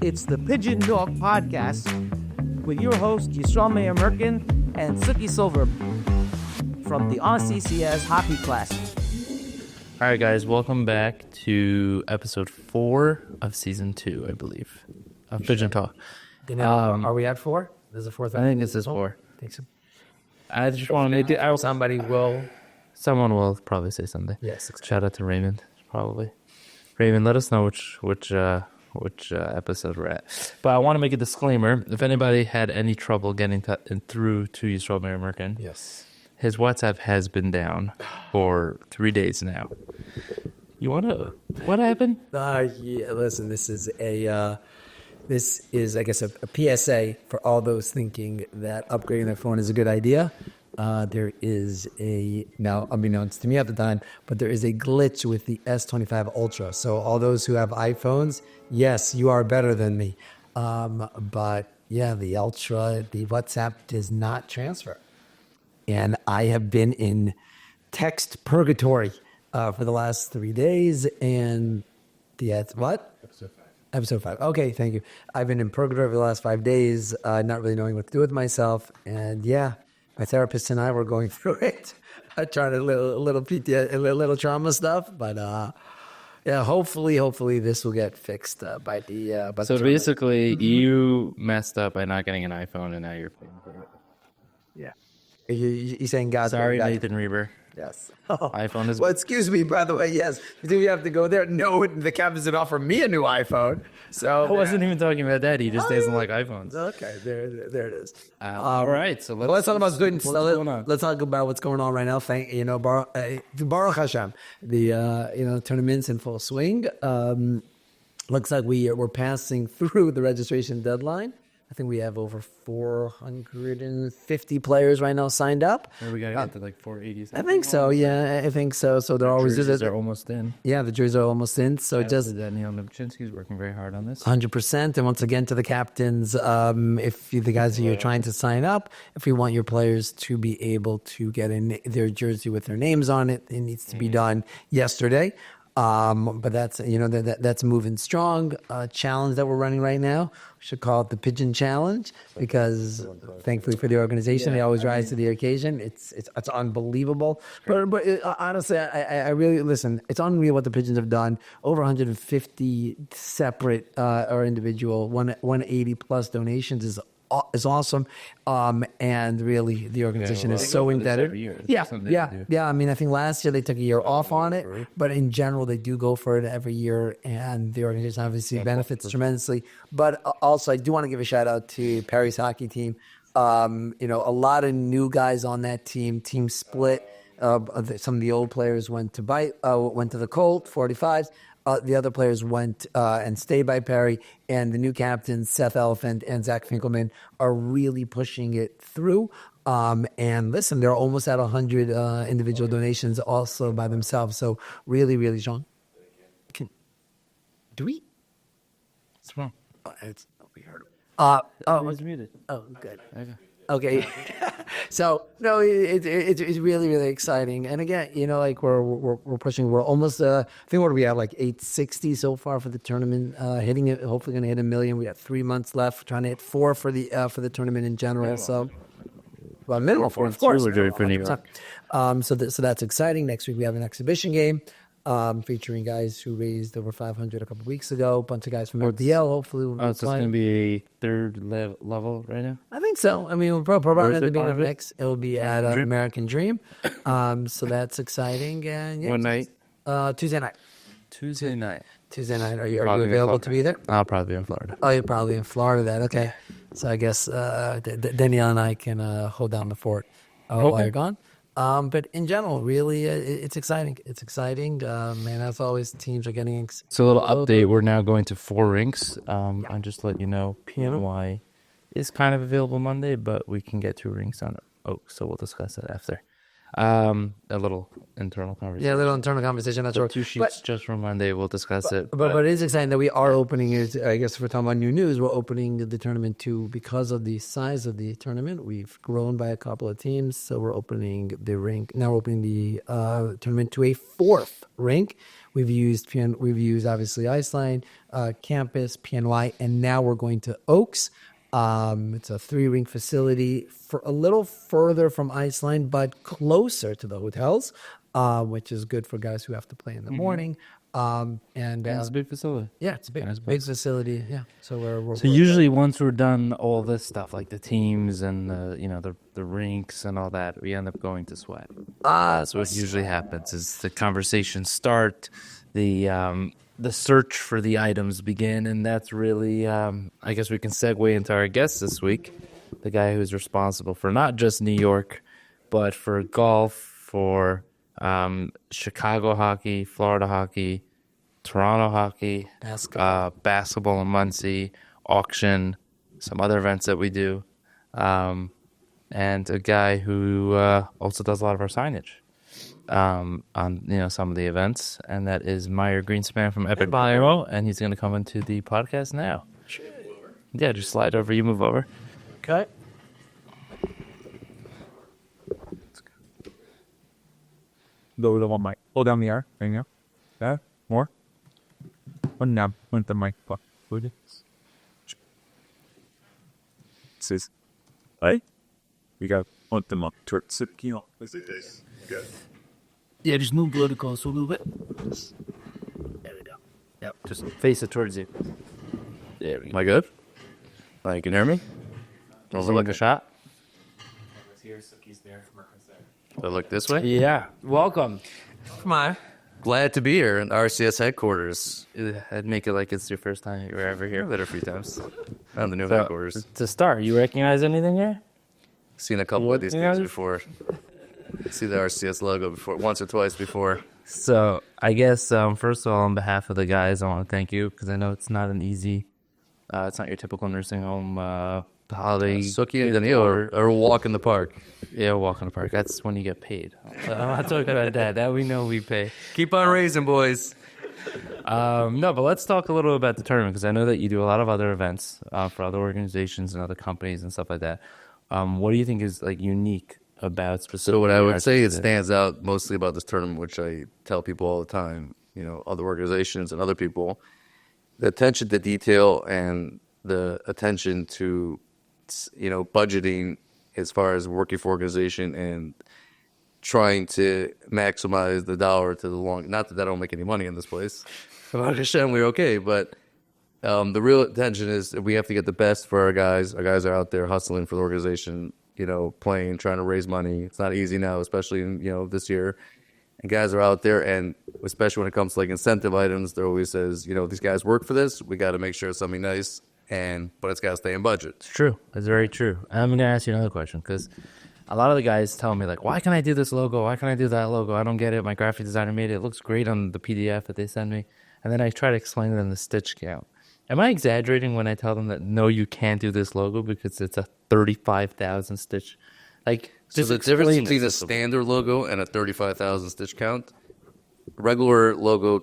It's the Pigeon Talk Podcast with your host, Yisrael Meir Merkin and Suki Silver from the RCCS Hockey Classic. All right, guys, welcome back to episode 4 of season 2, I believe, of Pigeon Talk. Are we at 4? This is the fourth. I think this is 4. I think so. I just want to. Somebody will. Someone will probably say something. Yes. Exactly. Shout out to Raymond, probably. Raymond, let us know which episode we're at. But I want to make a disclaimer. If anybody had any trouble getting through to Yisrael Meir Merkin, Yes. his WhatsApp has been down for 3 days now. You want to? What happened? Yeah. Listen, this is I guess, a PSA for all those thinking that upgrading their phone is a good idea. There is now unbeknownst to me at the time, but there is a glitch with the S25 Ultra. So all those who have iPhones, yes, you are better than me. But yeah, the Ultra, the WhatsApp does not transfer. And I have been in text purgatory for the last 3 days. And what? Episode 5. Okay, thank you. I've been in purgatory for the last 5 days, not really knowing what to do with myself. And yeah, my therapist and I were going through it, trying a little PTSD, a little trauma stuff. But yeah, hopefully this will get fixed by the. So basically, you messed up by not getting an iPhone, and now you're paying for it. Yeah. You saying God? Sorry, God. Nathan Reber. Yes. iPhone is. Well, excuse me, by the way, yes. Do you have to go there? No, the captains did offer me a new iPhone. So I wasn't even talking about that. He just doesn't like iPhones. Okay, there it is. All right, so Let's talk about what's going on. Let's talk about what's going on right now. Baruch Hashem, the tournament's in full swing. Looks like we're passing through the registration deadline. I think we have over 450 players right now signed up. We got to get to like 480. I think so. Yeah, I think so. So they're always They're almost in. Yeah, the jerseys are almost in. So just Daniel Novchinsky's working very hard on this. 100%. And once again, to the captains, if you, the guys who are trying to sign up, if you want your players to be able to get in their jersey with their names on it, it needs to be done yesterday. But that's that's moving strong. Challenge that we're running right now. We should call it the Pigeon Challenge because, thankfully for the organization, they always rise to the occasion. It's unbelievable. But honestly, I really listen. It's unreal what the Pigeons have done. Over 150 separate or individual 180 plus donations is awesome, and really the organization is so indebted. Yeah. I mean, I think last year they took a year off on it, but in general they do go for it every year, and the organization obviously benefits tremendously. But also, I do want to give a shout out to Perry's hockey team. A lot of new guys on that team. Team split. Some of the old players went to the Colt 45s. The other players went and stayed by Perry, and the new captains, Seth Elephant and Zach Finkelman, are really pushing it through. And listen, they're almost at 100 individual donations also by themselves. So really, really strong. Do we? What's wrong? We heard it. It's muted. Oh, good. Okay. So no, it's really, really exciting. And again, we're pushing. We're almost. I think what do we have, like 860 so far for the tournament. Hitting it. Hopefully, going to hit 1 million. We got 3 months left. Trying to hit 4 for the tournament in general. So, well, minimum 4, of course. We're doing for New York. So that's exciting. Next week we have an exhibition game. Featuring guys who raised over 500 a couple of weeks ago. A bunch of guys from ODL, hopefully. So it's going to be a third level right now? I think so. I mean, we'll probably at the beginning of next. It'll be at American Dream. So that's exciting. And yeah, what night? Tuesday night. Tuesday night. Are you available to be there? I'll probably be in Florida. Oh, you're probably in Florida then. Okay. So I guess Danielle and I can hold down the fort while you're gone. But in general, really, it's exciting. It's exciting. Man, as always, teams are getting... So a little update. We're now going to 4 rinks. I'll just let you know PNY is kind of available Monday, but we can get 2 rinks on Oak, so we'll discuss that after. A little internal conversation. Yeah, a little internal conversation. That's So right. 2 sheets just for Monday. We'll discuss it. But it is exciting that we are opening it. I guess if we're talking about new news, we're opening the tournament to, because of the size of the tournament, we've grown by a couple of teams. So we're opening the rink. Now we're opening the tournament to a 4th rink. We've used obviously Iceland, Campus, PNY, and now we're going to Oaks. It's a 3-rink facility for a little further from Iceland, but closer to the hotels, which is good for guys who have to play in the morning. And It's a big facility. yeah, it's a big, And it's big facility. Yeah, so we're So usually once we're done all this stuff, like the teams and the rinks and all that, we end up going to Sweat. That's what usually happens. Is the conversations start, the search for the items begin, and that's really, I guess we can segue into our guest this week, the guy who's responsible for not just New York, but for golf, for Chicago hockey, Florida hockey, Toronto hockey, basketball in Muncie, auction, some other events that we do, and a guy who also does a lot of our signage on some of the events, and that is Meyer Greenspan from Epic Bio, and he's going to come into the podcast now. Yeah, just slide over. You move over. okay. Lower the one mic. Hold down the R. There you go. That more. One now. One the mic. Put it. Says, hey, we got on the mic. Towards the key. Yeah, just move below the console a little bit. There we go. Yep, just face it towards you. There we go. Am I good? You can hear me? Does it look a shot? Do I look this way? Yeah. Welcome. Come on. Glad to be here in RCS headquarters. I'd make it like it's your first time you were ever I've here. been a few times. Found the new So, headquarters. to start, you recognize anything here? Seen a couple what- of these yeah. things before. See the RCS logo before, once or twice before. So I guess first of all, on behalf of the guys, I want to thank you because I know it's not an easy. It's not your typical nursing home holiday. Suki and Daniil are a walk in the park. Yeah, walk in the park. That's when you get paid. I'm not talking about that. That we know we pay. Keep on raising, boys. No, but let's talk a little about the tournament because I know that you do a lot of other events for other organizations and other companies and stuff like that. What do you think is like unique about specifically? So what I would say, it RCS? stands out mostly about this tournament, which I tell people all the time, other organizations and other people, the attention to detail and the attention to, budgeting as far as working for organization and trying to maximize the dollar to the long. Not that I don't make any money in this place. Hashem, we're okay, but the real attention is that we have to get the best for our guys. Our guys are out there hustling for the organization, playing, trying to raise money. It's not easy now, especially in, this year. And guys are out there, and especially when it comes to like incentive items, there always says, these guys work for this. We got to make sure it's something nice, but it's got to stay in budget. It's true. It's very true. I'm going to ask you another question because a lot of the guys tell me, like, why can I do this logo? Why can I do that logo? I don't get it. My graphic designer made it. It looks great on the PDF that they send me. And then I try to explain to them the stitch count. Am I exaggerating when I tell them that, no, you can't do this logo because it's a 35,000 stitch? Like, So just the difference explain between it. a standard logo and a 35,000 stitch count, regular logo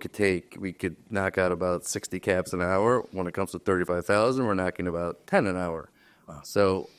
we could knock out about 60 caps an hour. When it comes to 35,000, we're knocking about 10 an hour. So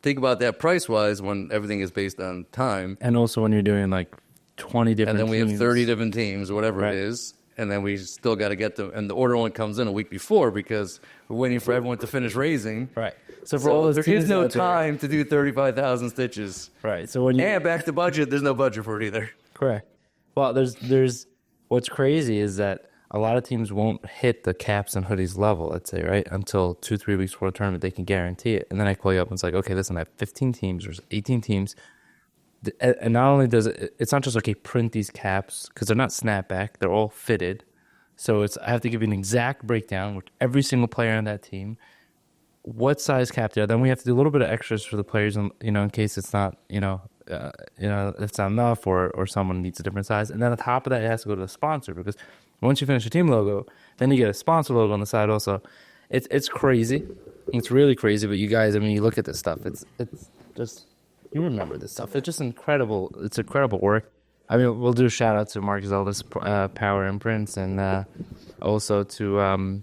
think about that price-wise when everything is based on time. And also when you're doing, like, 20 different And then we have teams. 30 different teams, whatever Right. it is. And then we still got to get them. And the order only comes in a week before because we're waiting for everyone to finish raising. Right. So for all So those there teams is no out there- time to do 35,000 stitches. Right. So when you And back to budget, there's no budget for it either. Correct. Well, there's what's crazy is that a lot of teams won't hit the caps and hoodies level, let's say, right, until 2-3 weeks before the tournament. They can guarantee it, and then I call you up and it's like, okay, listen, I have 15 teams or 18 teams, and not only does it's not just okay, print these caps because they're not snapback, they're all fitted. So I have to give you an exact breakdown with every single player on that team, what size cap they are. Then we have to do a little bit of extras for the players, in case it's not, it's not enough or someone needs a different size. And then on top of that, it has to go to the sponsor because once you finish your team logo, then you get a sponsor logo on the side also. It's crazy. It's really crazy. But you guys, I mean, you look at this stuff. It's just You remember this stuff. It's just incredible. It's incredible work. I mean, we'll do a shout out to Mark Zeldis, Power Imprints, and also to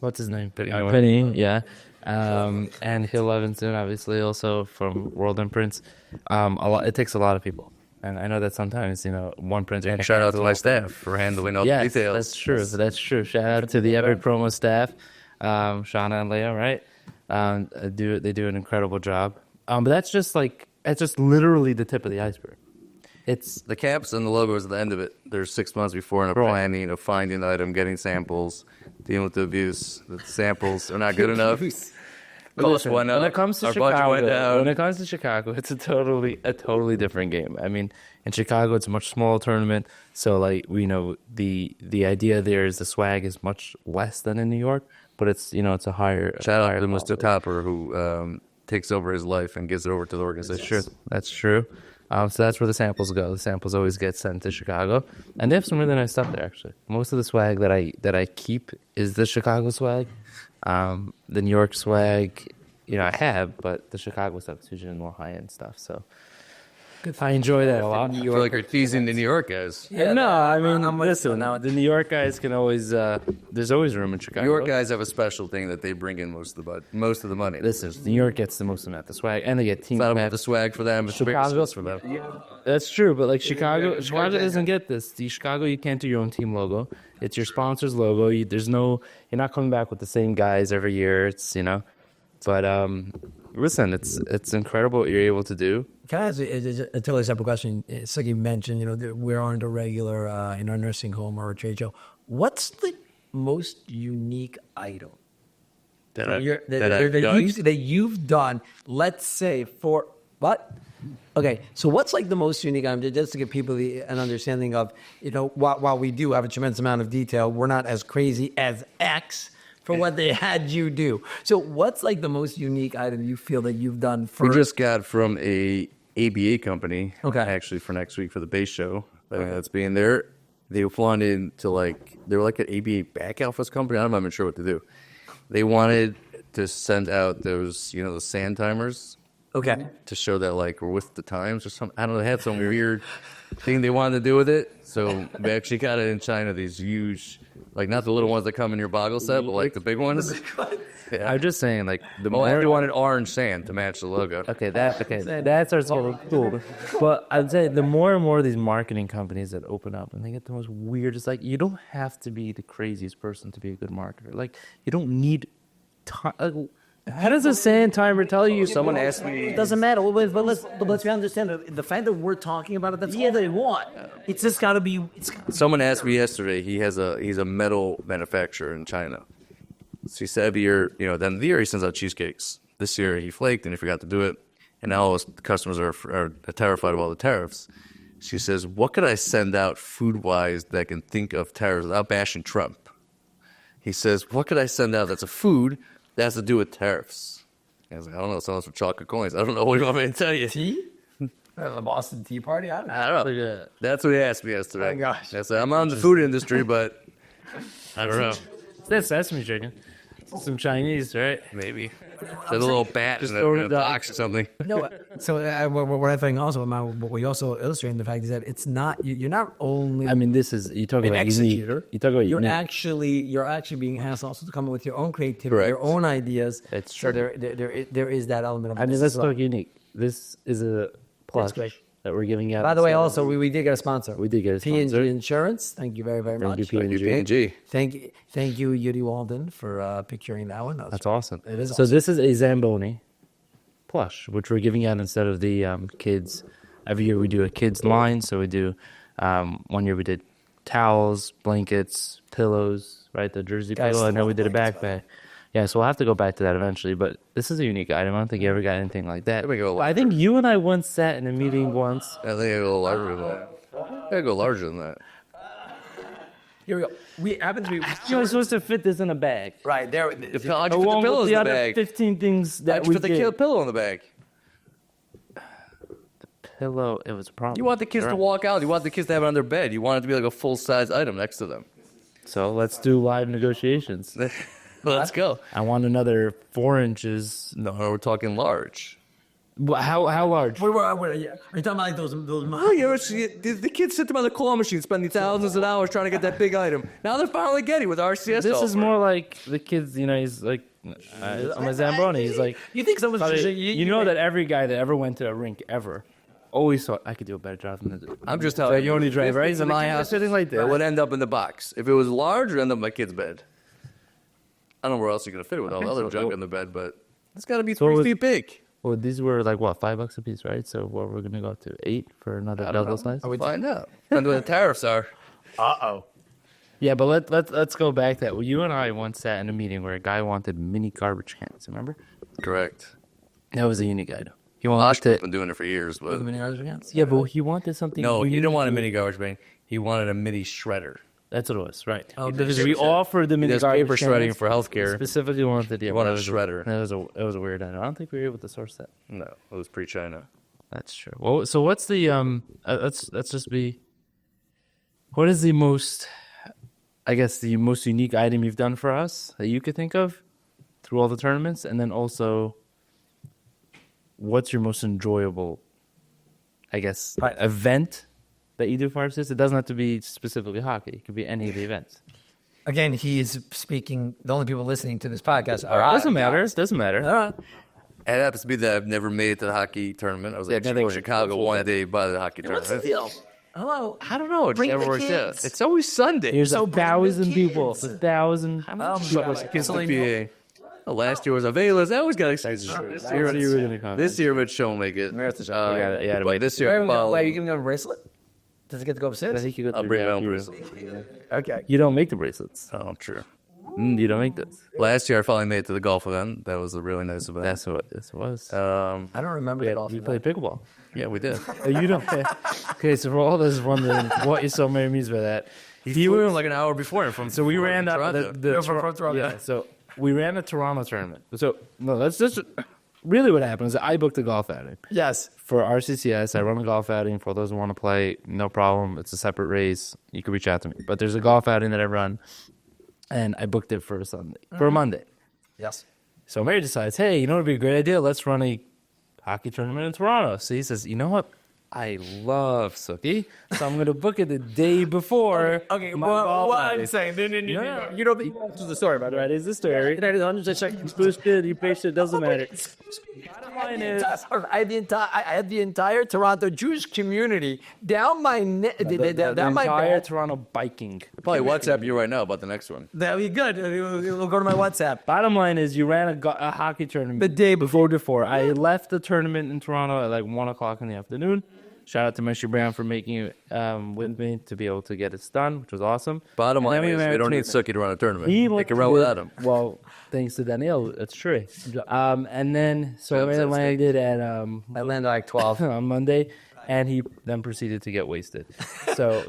what's his name? Penny, yeah. And Hill Evanson, obviously, also from World Imprints. It takes a lot of people. And I know that sometimes, one printer. And shout out to my staff for handling all the details. That's true. That's true. Shout out to the Epic Promo staff, Shauna and Leah, right? They do an incredible job. But that's just literally the tip of the iceberg. It's The caps and the logos at the end of it. There's 6 months before in a planning of finding the item, getting samples, dealing with the abuse. The samples are not good enough. Cost went up. When it comes to Our budget went down. When it comes to Chicago, it's a totally different game. I mean, in Chicago, it's a much smaller tournament, so the idea there is the swag is much less than in New York, but it's it's a higher. Shout out higher to level. Mr. Topper who takes over his life and gives it over to the organization. That's true. So that's where the samples go. The samples always get sent to Chicago, and they have some really nice stuff there. Actually, most of the swag that I keep is the Chicago swag. The New York swag, I have, but the Chicago stuff is usually more high end stuff. So I enjoy that a lot. I feel like you're teasing the New York guys. No, I mean, listen, now the New York guys can always. There's always room in Chicago. New York guys have a special thing that they bring in most of the money. Listen, New York gets the most amount of the swag, and they get team It's not about match. the swag for them. It's Chicago for them. That's true, but Chicago doesn't get this. The Chicago, you can't do your own team logo. It's your sponsor's logo. You're not coming back with the same guys every year. It's but listen, it's incredible what you're able to do. Can I ask a totally separate question? It's like you mentioned, that we aren't a regular in our nursing home or a trade show. What's the most unique item that you've done? Let's say for what? Okay, so what's the most unique item? Just to give people an understanding of, while we do have a tremendous amount of detail, we're not as crazy as X for what they had you do. So what's the most unique item you feel that you've done for? We just got from a ABA company, Okay. actually for next week for the base show that's being there. They wanted to they were an ABA back office company. I'm not even sure what to do. They wanted to send out those, the sand timers. Okay. To show that we're with the times or something. I don't know, they had some weird thing they wanted to do with it. So we actually got it in China, these huge, not the little ones that come in your boggle set, but the big ones. Yeah. I'm just saying, the Well, more they wanted orange sand to match the logo. that starts getting cool. But I'd say the more and more of these marketing companies that open up and they get the most weird, it's you don't have to be the craziest person to be a good marketer. You don't need time. How does a sand timer tell you? Someone asked me. It doesn't matter, but let's understand the fact that we're talking about it. That's all they want. It's just got to be. Someone asked me yesterday. He's a metal manufacturer in China. So he said every year, then the year he sends out cheesecakes. This year he flaked and he forgot to do it, and now all his customers are terrified of all the tariffs. She says, "What could I send out food-wise that can think of tariffs without bashing Trump?" He says, "What could I send out that's a food that has to do with tariffs?" I was like, "I don't know. Someone's for chocolate coins. I don't know what you want me to tell you." Tea? The Boston Tea Party? I don't know. I don't know. That's what he asked me yesterday. Oh my gosh. I said, I'm on the food industry, but I don't know. That's sesame chicken. Some Chinese, right? Maybe. There's a little bat Just in throw it a in the- box or something. No, so what I think also, what we also illustrate in the fact is that it's not, you're not only I mean, this is you talk an about unique. executor. You talk about You're unique. you're actually being asked also to come up with your own creativity, Correct. your own ideas. That's So true. there is that element of. I mean, this let's as well. talk unique. This is a plush great. that we're giving out. By the way, So- also we did get a sponsor. We did get a P&G sponsor. Insurance. Thank you very Thank much. you, P&G. Thank you, Yuri Walden, for picturing that one. That's awesome. It is So awesome. this is a Zamboni plush, which we're giving out instead of the kids. Every year we do a kids line. So we do 1 year we did towels, blankets, pillows, right? The jersey Guys pillow, and then love we did a blankets, by the backpack. Yeah, so we'll have to go back to that eventually. But this is a unique item. I don't think you ever got anything like that. There we go. I think you and I once sat in a meeting once. I think I go a little larger than that. I gotta go larger than that. Here we go. We happen to be You were supposed to fit this in a bag. right there. I just put the Along pillows with the in the other bag. 15 things I that just we put the did. pillow in the bag. Pillow, it was a problem. You want the kids to walk out. You want the kids to have it on their bed. You want it to be like a full-size item next to them. So let's do live negotiations. Let's go. I want another 4 inches. No, we're talking large. How large? Are you talking about like those? Oh, you ever see it? The kids sit them on the claw machine, spending thousands of hours trying to get that big item. Now they're finally getting it with RCS. This is more like the kids. He's like I'm a Zamboni. He's like You think someone's you know that every guy that ever went to a rink ever always thought I could do a better job than this. I'm just telling you only drive right? He's in my house. Sitting like It that. would end up in the box. If it was large, it would end up in my kid's bed. I don't know where else you're gonna fit it with all the other junk in the bed, but it's got to be 3 feet big. Well, these were like what, $5 a piece, right? So what we're gonna go to 8 for another double size. Find out. Depends what the tariffs are. Yeah, but let's go back to that. Well, you and I once sat in a meeting where a guy wanted mini garbage cans. Remember? Correct. That was a unique item. He Oshkosh's wanted been doing it for years, but yeah, but he wanted something. No, he unique. didn't want a mini garbage bin. He wanted a mini shredder. That's what it was, right? Oh, Because we offered the mini There's garbage paper shredding cans. for healthcare. Specifically wanted He wanted a shredder. It was a weird item. I don't think we were able to source that. no, it was pre-China. That's true. Well, so what's the let's just be. What is the most, I guess, the most unique item you've done for us that you could think of through all the tournaments, and then also, what's your most enjoyable, I guess, event that you do for RCS? It doesn't have to be specifically hockey. It could be any of the events. Again, he is speaking. The only people listening to this podcast are Doesn't matter. Doesn't matter. It happens to be that I've never made it to the hockey tournament. I was like in Chicago one day by the hockey tournament. Hello. I don't know. It Bring never the works out. kids. It's always Sunday. Here's So a bring the 1,000 people. kids. 1,000. Kids to PA. Last year was Avelas. I always got excited. This year, Mitch won't make it. But this year, Wait, you giving him a bracelet? Does it get to go upstairs? I'll bring my own bracelet. Okay. You don't make the bracelets. Oh, true. You don't make this. Last year, I finally made it to the golf event. That was a really nice event. That's what this was. I don't remember it all. You played pickleball. Yeah, we did. You don't. Okay, so for all those wondering what you so many means by that, He went like an hour before him from. so we ran up Toronto. yeah. So we ran a Toronto tournament. So no, that's just really what happened. Is I booked a golf outing. Yes. For RCCS, I run a golf outing for those who want to play. No problem. It's a separate race. You can reach out to me. But there's a golf outing that I run, and I booked it for a Sunday, for a Monday. Yes. So Mary decides, hey, you know what would be a great idea? Let's run a hockey tournament in Toronto. So he says, you know what? I love Suki, so I'm going to book it the day before. Okay, my well, golf what outing. I'm saying, no, No. you know, This is the story, by the way. It's the story. You boosted, you pasted, doesn't matter. Bottom line is, I had the entire Toronto Jewish community down my neck. the Down my entire back. Toronto biking. Probably WhatsApp you right now about the next one. That'll be good. We'll go to my WhatsApp. Bottom line is, you ran a hockey tournament The day before. I left the tournament in Toronto at like 1 o'clock in the afternoon. Shout out to Mr. Brown for making it with me to be able to get it done, which was awesome. Bottom And line then is, ran we a don't need tournament. Suki to run a tournament. He They went can run to- without him. Well, thanks to Danielle, that's true. And then, so I landed at I landed like 12. on Monday, and he then proceeded to get wasted. So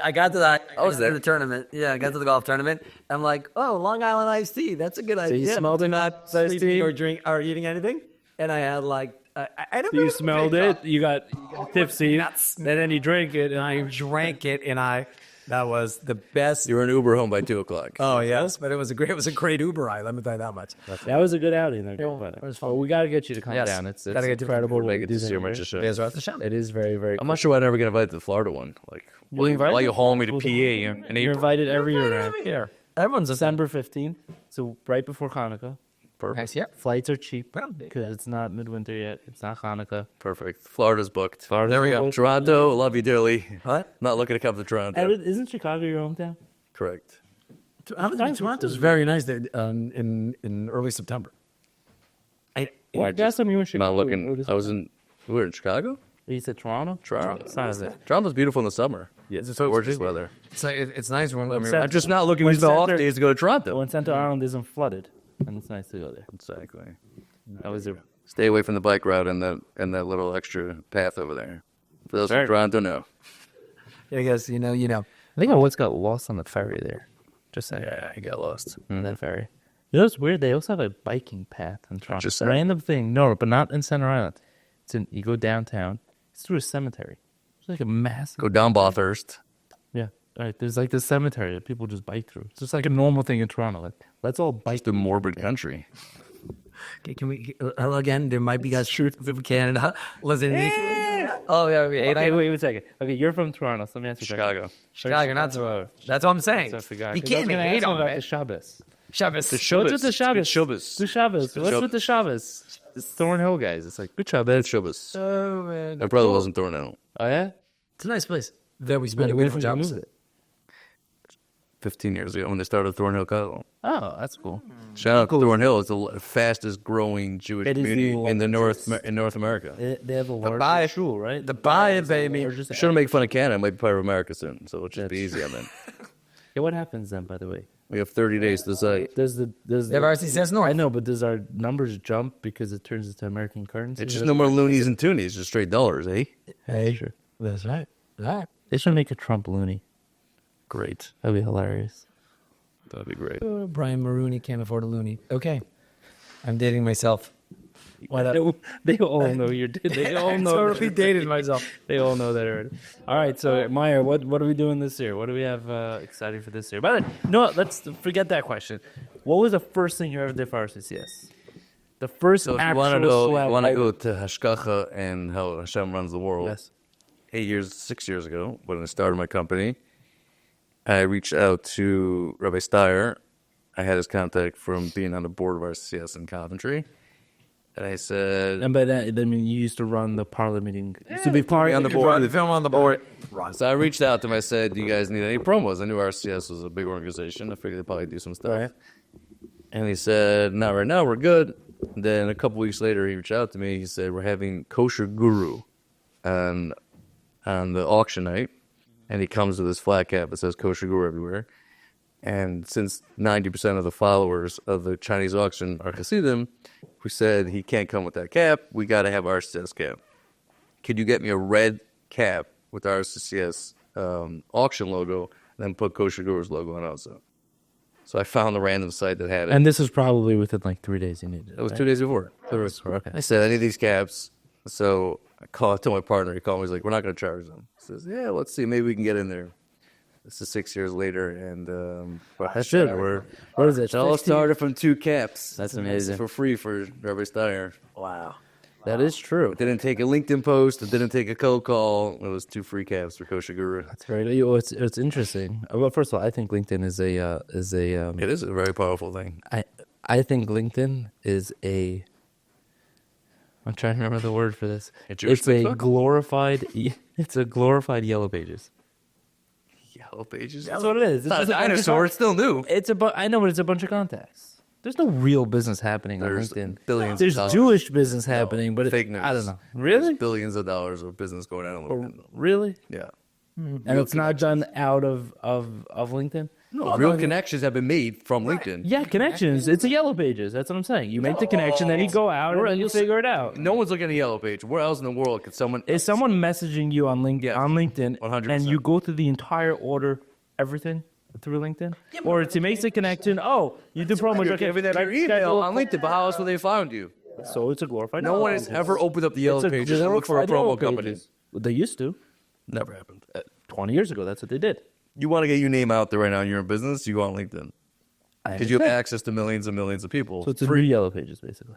I got to that. I was got there. to the tournament. Yeah, I got to the golf tournament. I'm like, oh, Long Island iced tea. That's a good idea. you smelled it, not iced sleeping tea? or drink or eating anything. And I had like, I don't you smelled it, you got tipsy, and then you drank it, and I drank it, and that was the best. You were in Uber home by 2 o'clock. Oh yes, but it was a great Uber ride. Let me tell you that much. that was a good outing. It was fun. Well, we got to get you to calm Yes. down. It's Gotta get you- incredible. Make what it you this do year, there. Manchester. Bezrat Hashem. It is very, very I'm cool. not sure I'd ever get invited to the Florida one. Like, Will you invite Why me? you haul me to PA in You're April? invited every year around. Here, everyone's a December 15th, so right before Hanukkah. nice. Yeah. Flights are cheap Well, because it's not midwinter yet. It's not Hanukkah. perfect. Florida's booked. There we go. Toronto, love you dearly. What? Not looking to come to Toronto. Isn't Chicago your hometown? Correct. Toronto's very nice there, in early September. Last time you were in Chicago. Not looking. We were in Chicago? You said Toronto? Toronto. It's not as it. Toronto's beautiful in the summer. Yeah, It's gorgeous weather. It's nice when I'm just not looking to the off days to go to Toronto. When Center Island isn't flooded, and it's nice to go there. Exactly. That was it. Stay away from the bike route and that little extra path over there. For those from Toronto, no. I guess you know. I think I once got lost on the ferry there. Just saying. Yeah, I got lost. On that ferry. You know what's weird? They also have a biking path in Toronto. Just saying. Random thing. No, but not in Center Island. You go downtown. It's through a cemetery. It's like a massive. Go down Bathurst. Yeah. All right. There's like this cemetery that people just bike through. It's just like a normal thing in Toronto. Like, let's all bike. The morbid country. Okay, can we hello again? There might be guys from Canada listening. Oh yeah. Okay, wait a second. Okay, you're from Toronto, so let me ask you a question. Chicago, not Toronto. That's what I'm saying. So I forgot. You 'Cause I was can't gonna hate ask him on about it. the Shabbos. Shabbos. What's with the Shabbos? Shabbos. The Shabbos. What's with the Shabbos? It's Thornhill guys. It's like good Shabbos. Shabbos. Oh man. My brother wasn't throwing out. Oh yeah. It's a nice place. There we spent a When beautiful did you job. move it? 15 years ago when they started Thornhill Cattle. Oh, that's cool. Shout out to Thornhill. It's the fastest growing Jewish It is the community in the largest. North America. They have a large buy- shul, right? The buy baby. Shouldn't make fun of Canada. It might be part of America soon, so it should be easy on them. Yeah, what happens then? By the way, We have 30 days to decide. does the They have RCCS North. I know, but does our numbers jump because it turns into American currency? It's just no more loonies and toonies, just straight dollars, eh? Hey, Sure. that's right. Right. They should make a Trump loony. Great. That'd be hilarious. That'd be great. Brian Maroney can't afford a loony. Okay, I'm dating myself. They all know you're. They all know. Totally dated myself. They all know that already. All right, so Meyer, what are we doing this year? What do we have exciting for this year? By the way, no, let's forget that question. What was the first thing you ever did for RCCS? The first So if you actual want to go, swag you want to item. go to Hashkacha and how Hashem runs the world. Yes. 6 years ago, when I started my company, I reached out to Rabbi Steyer. I had his contact from being on the board of RCCS in Coventry. And I said, And by that, I mean you used to run the parlor meeting. Used to be part on the board. The film on the board. So I reached out to him. I said, do you guys need any promos? I knew RCS was a big organization. I figured they'd probably do some stuff. Right. And he said, not right now. We're good. Then a couple weeks later, he reached out to me. He said, we're having Kosher Guru on the auction night. And he comes with his flat cap that says Kosher Guru everywhere. And since 90% of the followers of the Chinese auction are Hasidim, we said he can't come with that cap. We got to have RCS cap. Could you get me a red cap with RCCS auction logo and then put Kosher Guru's logo on also? So I found a random site that had it. And this was probably within like 3 days you needed it. It was right? 2 days before. Okay. I said, I need these caps. So I told my partner, he called me, he's like, we're not going to charge them. He says, yeah, let's see, maybe we can get in there. This is 6 years later, and That's good. What is it? it all started from 2 caps. That's amazing. For free for Rabbi Steyer. Wow. That is true. It didn't take a LinkedIn post. It didn't take a cold call. It was 2 free caps for Kosher Guru. That's very. It's interesting. Well, first of all, I think LinkedIn is a. It is a very powerful thing. I think LinkedIn is a. I'm trying to remember the word for this. Jewish TikTok? glorified. It's a glorified Yellow Pages. Yellow Pages? That's what it is. It's not a dinosaur. It's still new. It's I know, but it's a bunch of contacts. There's no real business happening There's on LinkedIn. billions of There's dollars. Jewish business happening, but Fake news. I don't know. There's Really? billions of dollars of business going on. LinkedIn. Really? Yeah. And it's not done out of LinkedIn? No, real connections have been made from LinkedIn. Yeah, connections. It's a Yellow Pages. That's what I'm saying. You make the connection, then you go out and you figure it out. No one's looking at a Yellow Page. Where else in the world could someone? Is someone messaging you on LinkedIn, Yes. 100%. and you go through the entire order, everything through LinkedIn? Or it makes the connection, oh, you do promo. You're Okay, giving them your email on LinkedIn, but how else will they find you? So it's a glorified. No one has ever opened up the Yellow Pages to look for a promo company. They used to. Never happened. 20 years ago, that's what they did. You want to get your name out there right now, you're in business, you go on LinkedIn. Because you have access to millions and millions of people. So it's a new Yellow Pages, basically.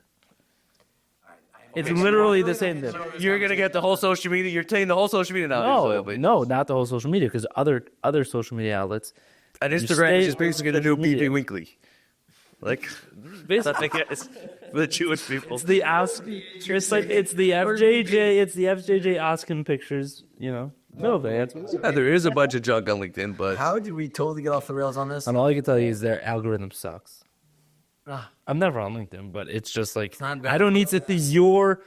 It's literally the same thing. You're going to get the whole social media. You're taking the whole social media now. No, not the whole social media, because other social media outlets. And You Instagram stay is just basically the new social media. BJ Winkley. Like, that's like it's for the Jewish people. It's the it's the FJJ asking pictures, you know. No, man. Yeah, there is a bunch of junk on LinkedIn, but How did we totally get off the rails on this? And all I can tell you is their algorithm sucks. Ah. I'm never on LinkedIn, but it's just like not bad. I don't need to see your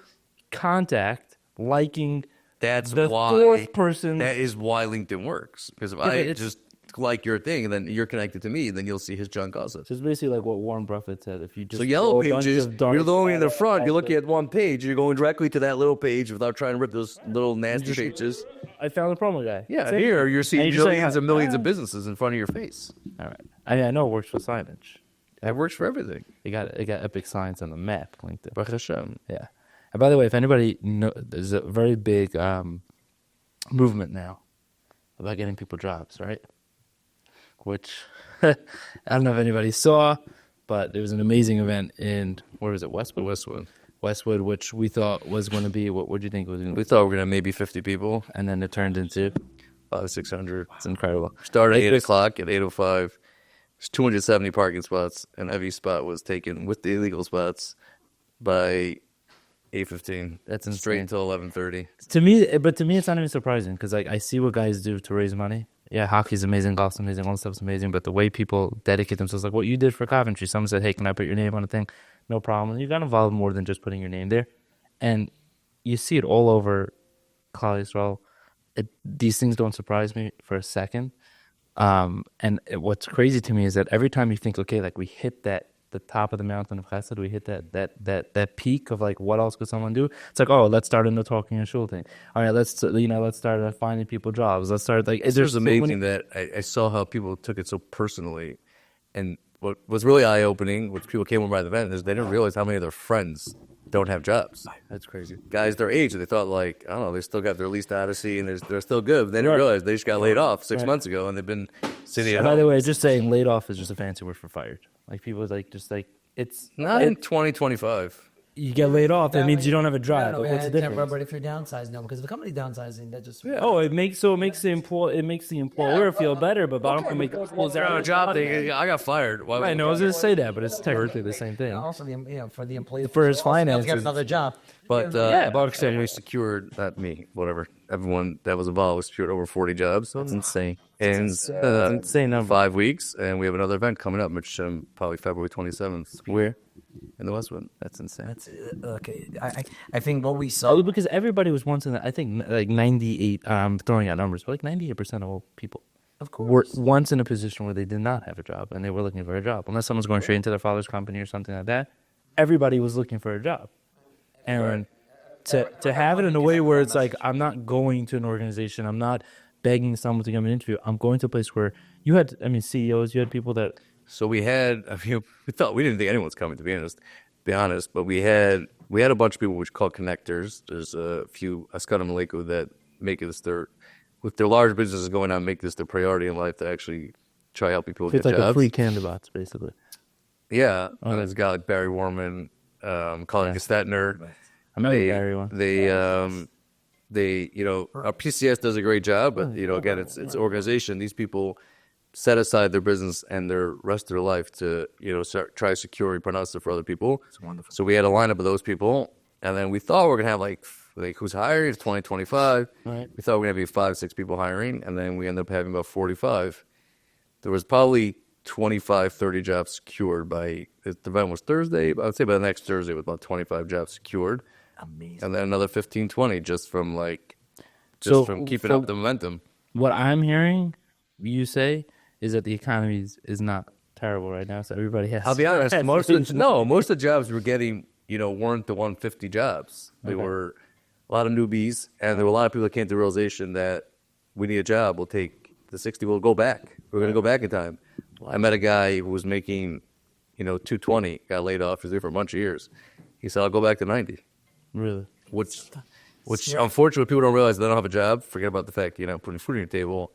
contact liking that's the why fourth person. that is why LinkedIn works. Because if but I it's- just like your thing, and then you're connected to me, then you'll see his junk also. So it's basically like what Warren Buffett said. If you just So Yellow go a bunch Pages, of dark you're only in the front. You're looking at one page. You're going directly to that little page without trying to rip those little nasty pages. I found a promo guy. Yeah, Same. here you're seeing And you're just millions like, and millions of businesses in front of your face. All right. I know it works for signage. That works for everything. They got epic signs on the map. LinkedIn. Baruch Hashem. Yeah. And by the way, if anybody know, there's a very big movement now about getting people jobs, right? Which I don't know if anybody saw, but there was an amazing event in, where was it, Westwood? Westwood, which we thought was going to be, what would you think it was going to We be? thought we were gonna have maybe 50 people, And then it turned into, 600. it's incredible. Started at Like 8 this- o'clock. At 8:05, there's 270 parking spots, and every spot was taken with the illegal spots by 8:15. That's straight insane. until 11:30. To me, it's not even surprising because like I see what guys do to raise money. Yeah, hockey's amazing, golf's amazing, all stuff's amazing, but the way people dedicate themselves, like what you did for Coventry, someone said, "Hey, can I put your name on a thing?" No problem. You got involved more than just putting your name there, and you see it all over college. Well, these things don't surprise me for a second. What's crazy to me is that every time you think, okay, like we hit the top of the mountain of Chesed, we hit that peak of like what else could someone do? It's like, oh, let's start in the talking and shul thing. All right, let's start finding people jobs. Let's start like It's there's just so many- amazing that I saw how people took it so personally, and what was really eye opening, which people came over by the event, is they didn't realize how many of their friends don't have jobs. That's crazy. Guys their age, they thought like, I don't know, they still got their least Odyssey and they're still good. But they didn't realize they just got laid off 6 months ago and they've been sitting at By the home. way, just saying laid off is just a fancy word for fired. Like people like just like it's Not in 2025. you get laid off. That means you don't have a job. No, Like, what's the difference? But if you're downsizing, no, because the company downsizing, that just Oh, it makes the employer feel better, but I don't make Well, they're on a job. I got fired. Why I know I was gonna say that, but it's technically the same thing. also for the employee For his also be able to get finances. another job. But Yeah. Box Anyway secured, not me, whatever. Everyone that was involved was secured over 40 jobs. That's insane. In insane number. 5 weeks, and we have another event coming up, which probably February 27th. Where? In the Westwood. That's insane. That's okay. I think what we saw. Oh, because everybody was once in the, I think like 98. I'm throwing out numbers, but like 98% of all people Of were course. once in a position where they did not have a job and they were looking for a job. Unless someone's going straight into their father's company or something like that, everybody was looking for a job. And to have it in a way where it's like I'm not going to an organization, I'm not begging someone to come and interview. I'm going to a place where you had, I mean, CEOs, you had people that. So we had, we didn't think anyone was coming, to be honest, but we had a bunch of people which called connectors. There's a few Askana Maleko that make this with their large businesses going on, make this their priority in life to actually try helping people It's get like jobs. a free candidates, basically. Yeah, and there's a guy like Barry Warman, Colin Gestetner. I know Gary one. They, our PCS does a great job, but again, it's organization. These people set aside their business and their rest of their life to, try to secure Parnassa for other people. It's wonderful. So we had a lineup of those people, and then we thought we were gonna have like who's hiring? It's 2025. Right. We thought we were gonna be 5-6 people hiring, and then we ended up having about 45. There was probably 25, 30 jobs secured the event was Thursday, but I would say by the next Thursday it was about 25 jobs secured. Amazing. And then another 15, 20 just from So, keeping up the momentum. What I'm hearing you say is that the economy is not terrible right now, so everybody has. I'll be honest, most of the jobs we're getting, weren't the 150 jobs. They were a lot of newbies, and there were a lot of people that came to the realization that we need a job. We'll take the 60. We'll go back. We're going to go back in time. I met a guy who was making, 220, got laid off. He was there for a bunch of years. He said, "I'll go back to 90." Really. Which unfortunately people don't realize they don't have a job. Forget about the fact putting food on your table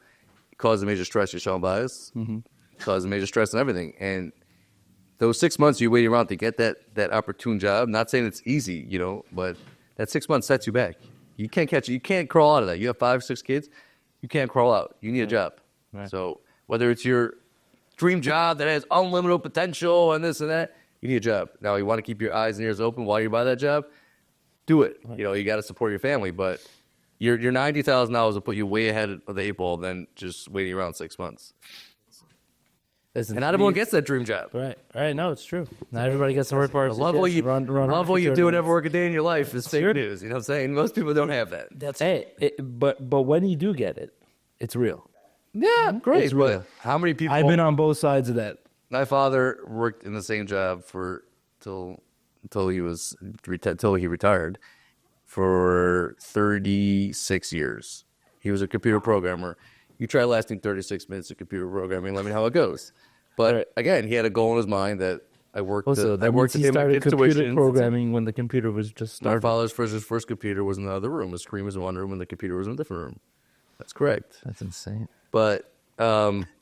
causes major stress. You're showing bias, causes major stress and everything. And those 6 months you waiting around to get that opportune job. Not saying it's easy, but that 6 months sets you back. You can't catch it. You can't crawl out of that. You have 5, 6 kids. You can't crawl out. You need a job. Right. So whether it's your dream job that has unlimited potential and this and that, you need a job. Now you want to keep your eyes and ears open while you buy that job. Do it. You got to support your family, but your $90,000 will put you way ahead of the 8 ball than just waiting around 6 months. And not everyone gets that dream job. Right. No, it's true. Not everybody gets to work for us. Love what you do and ever work a day in your life is fake news. You know what I'm saying? Most people don't have that. That's But when you do get it, it's real. Yeah, great. It's real. But how many people? I've been on both sides of that. My father worked in the same job until he retired for 36 years. He was a computer programmer. You try lasting 36 minutes of computer programming, let me know how it goes. But again, he had a goal in his mind that I worked. Also, I worked he with him started at computer tuition. programming when the computer was just My starting. father's first computer was in the other room. The screen was in one room, and the computer was in a different room. That's correct. That's insane. But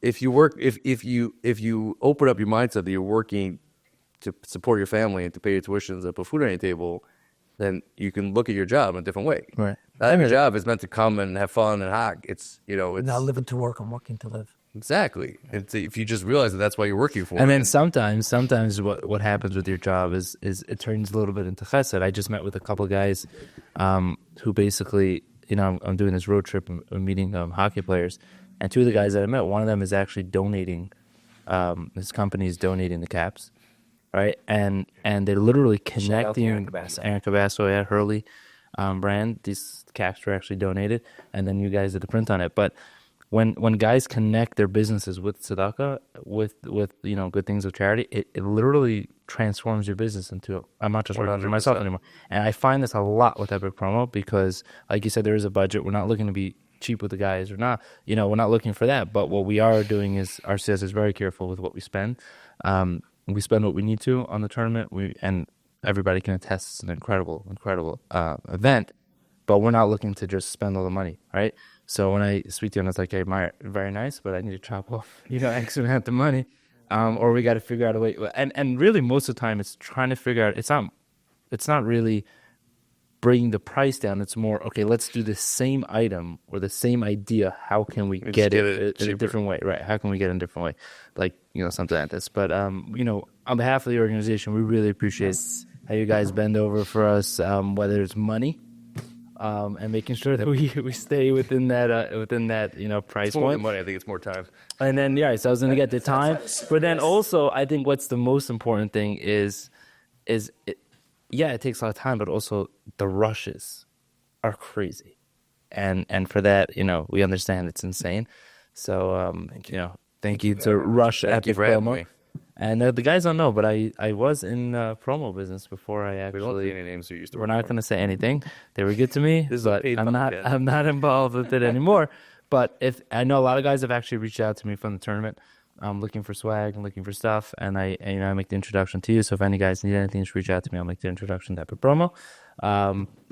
if you open up your mindset that you're working to support your family and to pay your tuitions and put food on your table, then you can look at your job in a different way. Right. Not every job is meant to come and have fun and hog. It's it's Not living to work, I'm working to live. exactly. It's, if you just realize that that's why you're working for. And it. then sometimes what happens with your job is it turns a little bit into chesed. I just met with a couple of guys who basically, I'm doing this road trip and I'm meeting hockey players, and two of the guys that I met, one of them is actually donating. His company is donating the caps, right? And they're literally connecting Aaron Cabasso, yeah, Hurley brand. These caps were actually donated, and then you guys did the print on it. But when guys connect their businesses with tzedakah, with good things of charity, it literally transforms your business into I'm not just working for myself anymore. And I find this a lot with Epic Promo because, like you said, there is a budget. We're not looking to be cheap with the guys or not. We're not looking for that. But what we are doing is our CS is very careful with what we spend. We spend what we need to on the tournament. And everybody can attest it's an incredible event. But we're not looking to just spend all the money, right? So when I speak to you, and it's like, hey, Meyer, very nice, but I need to chop off, X amount of money, or we got to figure out a way. And really, most of the time, it's trying to figure out. It's not really bringing the price down. It's more, okay, let's do the same item or the same idea. How can we get it in a different way, right? How can we get it in a different way, like something like this. But on behalf of the organization, we really appreciate how you guys bend over for us, whether it's money. And making sure that we stay within that price it's more point. than money. I think it's more time. And then so I was gonna get the time, but then also I think what's the most important thing is it takes a lot of time, but also the rushes are crazy, and for that we understand it's insane. So thank you to Rush Epic Promo. And the guys don't know, but I was in promo business before I actually. We won't say any names who used to. We're not going to say anything. They were good to me, but podcast. I'm not involved with it anymore. But if I know a lot of guys have actually reached out to me from the tournament, looking for swag and looking for stuff, and I make the introduction to you. So if any guys need anything, just reach out to me. I'll make the introduction to Epic Promo.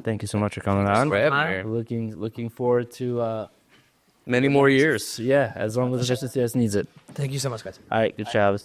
Thank you so much for coming on. for having me. Looking forward to Many more years. as long as the CS needs it. Thank you so much, guys. All right, good job.